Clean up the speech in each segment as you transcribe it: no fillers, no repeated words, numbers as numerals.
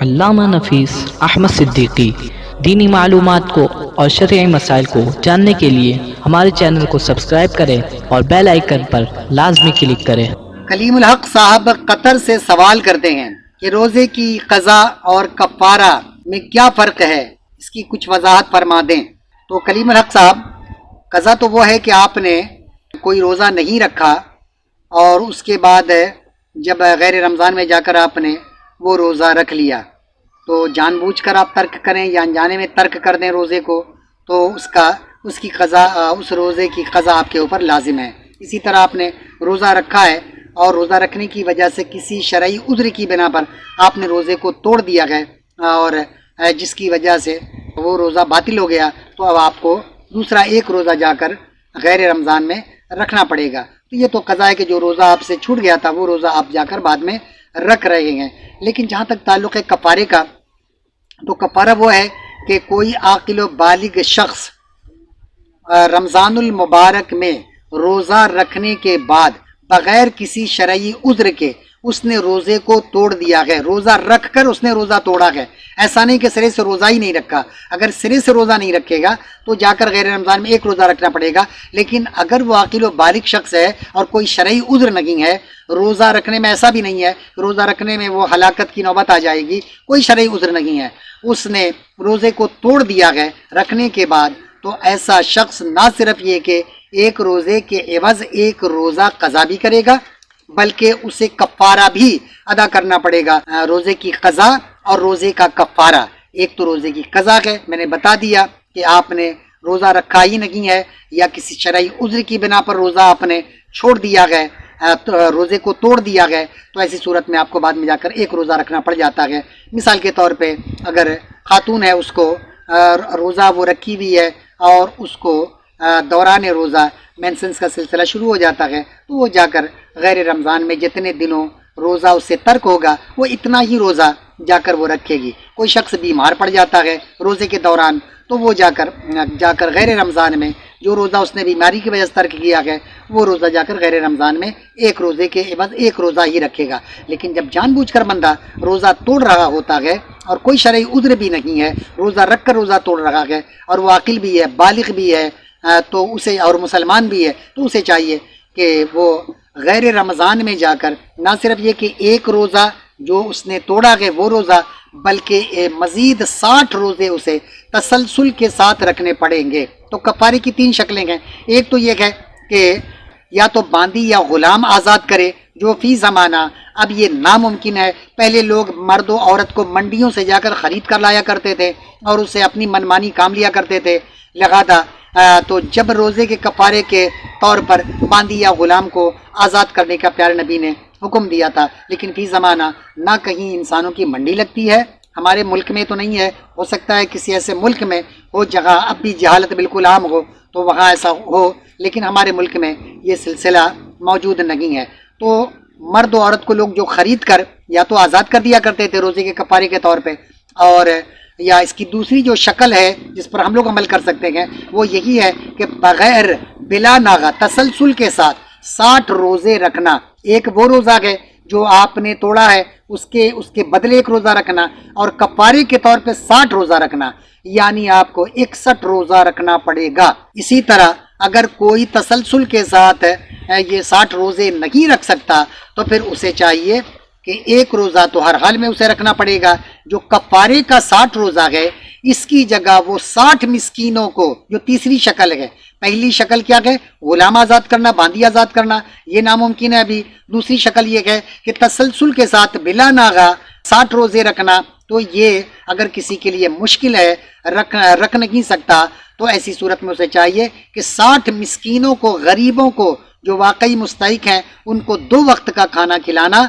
علامہ نفیس احمد صدیقی دینی معلومات کو اور شرعی مسائل کو جاننے کے لیے ہمارے چینل کو سبسکرائب کریں اور بیل آئیکن پر لازمی کلک کریں۔ کلیم الحق صاحب قطر سے سوال کرتے ہیں کہ روزے کی قضا اور کفارہ میں کیا فرق ہے، اس کی کچھ وضاحت فرما دیں۔ تو کلیم الحق صاحب، قضا تو وہ ہے کہ آپ نے کوئی روزہ نہیں رکھا اور اس کے بعد جب غیر رمضان میں جا کر آپ نے وہ روزہ رکھ لیا، تو جان بوجھ کر آپ ترک کریں یا انجانے میں ترک کر دیں روزے کو، تو اس کی قضا، اس روزے کی قضا آپ کے اوپر لازم ہے۔ اسی طرح آپ نے روزہ رکھا ہے اور روزہ رکھنے کی وجہ سے کسی شرعی عذر کی بنا پر آپ نے روزے کو توڑ دیا ہے اور جس کی وجہ سے وہ روزہ باطل ہو گیا، تو اب آپ کو دوسرا ایک روزہ جا کر غیر رمضان میں رکھنا پڑے گا۔ تو یہ تو قضا ہے کہ جو روزہ آپ سے چھوٹ گیا تھا وہ روزہ آپ جا کر بعد میں رکھ رہے ہیں۔ لیکن جہاں تک تعلق ہے کفارے کا، تو کفارہ وہ ہے کہ کوئی عاقل و بالغ شخص رمضان المبارک میں روزہ رکھنے کے بعد بغیر کسی شرعی عذر کے اس نے روزے کو توڑ دیا ہے، روزہ رکھ کر اس نے روزہ توڑا ہے۔ ایسا نہیں کہ سرے سے روزہ ہی نہیں رکھا، اگر سرے سے روزہ نہیں رکھے گا تو جا کر غیر رمضان میں ایک روزہ رکھنا پڑے گا۔ لیکن اگر وہ عاقل و بالغ شخص ہے اور کوئی شرعی عذر نہیں ہے، روزہ رکھنے میں ایسا بھی نہیں ہے، روزہ رکھنے میں وہ ہلاکت کی نوبت آ جائے گی، کوئی شرعی عذر نہیں ہے، اس نے روزے کو توڑ دیا ہے رکھنے کے بعد، تو ایسا شخص نہ صرف یہ کہ ایک روزے کے عوض ایک روزہ قضا بھی کرے گا، بلکہ اسے کفارہ بھی ادا کرنا پڑے گا۔ روزے کی قضا اور روزے کا کفارہ، ایک تو روزے کی قضا ہے، میں نے بتا دیا کہ آپ نے روزہ رکھا ہی نہیں ہے یا کسی شرعی عذر کی بنا پر روزہ آپ نے چھوڑ دیا ہے، روزے کو توڑ دیا ہے، تو ایسی صورت میں آپ کو بعد میں جا کر ایک روزہ رکھنا پڑ جاتا ہے۔ مثال کے طور پہ اگر خاتون ہے، اس کو روزہ وہ رکھی ہوئی ہے اور اس کو دوران روزہ مینسنس کا سلسلہ شروع ہو جاتا ہے، تو وہ جا کر غیر رمضان میں جتنے دنوں روزہ اس سے ترک ہوگا وہ اتنا ہی روزہ جا کر وہ رکھے گی۔ کوئی شخص بیمار پڑ جاتا ہے روزے کے دوران، تو وہ جا کر غیر رمضان میں جو روزہ اس نے بیماری کی وجہ سے ترک کیا ہے وہ روزہ جا کر غیر رمضان میں ایک روزے کے عوض ایک روزہ ہی رکھے گا۔ لیکن جب جان بوجھ کر بندہ روزہ توڑ رہا ہوتا ہے اور کوئی شرعی عذر بھی نہیں ہے، روزہ رکھ کر روزہ توڑ رہا ہے اور وہ عاقل بھی ہے، بالغ بھی ہے، تو اسے، اور مسلمان بھی ہے، تو اسے چاہیے کہ وہ غیر رمضان میں جا کر نہ صرف یہ کہ ایک روزہ جو اس نے توڑا ہے وہ روزہ، بلکہ مزید 60 روزے اسے تسلسل کے ساتھ رکھنے پڑیں گے۔ تو کفارے کی 3 شکلیں ہیں۔ ایک تو یہ ہے کہ یا تو باندی یا غلام آزاد کرے، جو فی زمانہ اب یہ ناممکن ہے۔ پہلے لوگ مرد و عورت کو منڈیوں سے جا کر خرید کر لایا کرتے تھے اور اسے اپنی منمانی کام لیا کرتے تھے، لہذا تو جب روزے کے کفارے کے طور پر باندی یا غلام کو آزاد کرنے کا پیارے نبی نے حکم دیا تھا، لیکن فی زمانہ نہ کہیں انسانوں کی منڈی لگتی ہے، ہمارے ملک میں تو نہیں ہے، ہو سکتا ہے کسی ایسے ملک میں ہو جگہ اب بھی جہالت بالکل عام ہو تو وہاں ایسا ہو، لیکن ہمارے ملک میں یہ سلسلہ موجود نہیں ہے۔ تو مرد و عورت کو لوگ جو خرید کر یا تو آزاد کر دیا کرتے تھے روزے کے کفارے کے طور پہ، اور یا اس کی دوسری جو شکل ہے جس پر ہم لوگ عمل کر سکتے ہیں وہ یہی ہے کہ بغیر بلا ناغہ تسلسل کے ساتھ 60 روزے رکھنا۔ ایک وہ روزہ ہے جو آپ نے توڑا ہے، اس کے بدلے ایک روزہ رکھنا، اور کفارے کے طور پہ 60 روزہ رکھنا، یعنی آپ کو 61 روزہ رکھنا پڑے گا۔ اسی طرح اگر کوئی تسلسل کے ساتھ یہ 60 روزے نہیں رکھ سکتا تو پھر اسے چاہیے کہ ایک روزہ تو ہر حال میں اسے رکھنا پڑے گا۔ جو کفارے کا 60 روزہ ہے، اس کی جگہ وہ 60 مسکینوں کو، جو تیسری شکل ہے، پہلی شکل کیا ہے؟ غلام آزاد کرنا، باندی آزاد کرنا، یہ ناممکن ہے ابھی۔ دوسری شکل یہ ہے کہ تسلسل کے ساتھ بلا ناغہ 60 روزے رکھنا، تو یہ اگر کسی کے لیے مشکل ہے، رکھ نہیں سکتا، تو ایسی صورت میں اسے چاہیے کہ 60 مسکینوں کو، غریبوں کو جو واقعی مستحق ہیں، ان کو 2 وقت کا کھانا کھلانا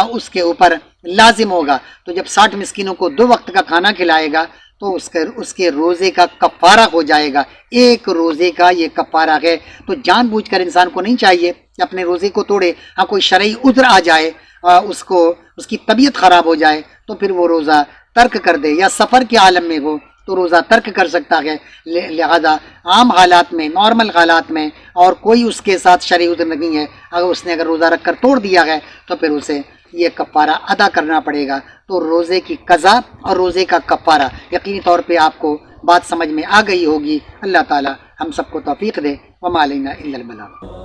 اس کے اوپر لازم ہوگا۔ تو جب 60 مسکینوں کو 2 وقت کا کھانا کھلائے گا تو اس کے روزے کا کفارہ ہو جائے گا، ایک روزے کا یہ کفارہ ہے۔ تو جان بوجھ کر انسان کو نہیں چاہیے کہ اپنے روزے کو توڑے۔ ہاں کوئی شرعی عذر آ جائے، اس کی طبیعت خراب ہو جائے تو پھر وہ روزہ ترک کر دے، یا سفر کے عالم میں ہو تو روزہ ترک کر سکتا ہے۔ لہذا عام حالات میں، نارمل حالات میں، اور کوئی اس کے ساتھ شرعی عذر نہیں ہے، اگر اس نے روزہ رکھ کر توڑ دیا ہے تو پھر اسے یہ کفارہ ادا کرنا پڑے گا۔ تو روزے کی قضا اور روزے کا کفارہ، یقینی طور پہ آپ کو بات سمجھ میں آ گئی ہوگی۔ اللہ تعالی ہم سب کو توفیق دے۔ وما علینا الا البلاغ۔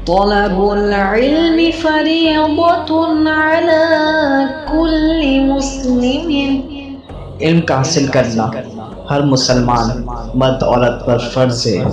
طلب العلم فریضۃ علی کل مسلم۔ علم کا حاصل کرنا ہر مسلمان مرد عورت پر فرض ہے۔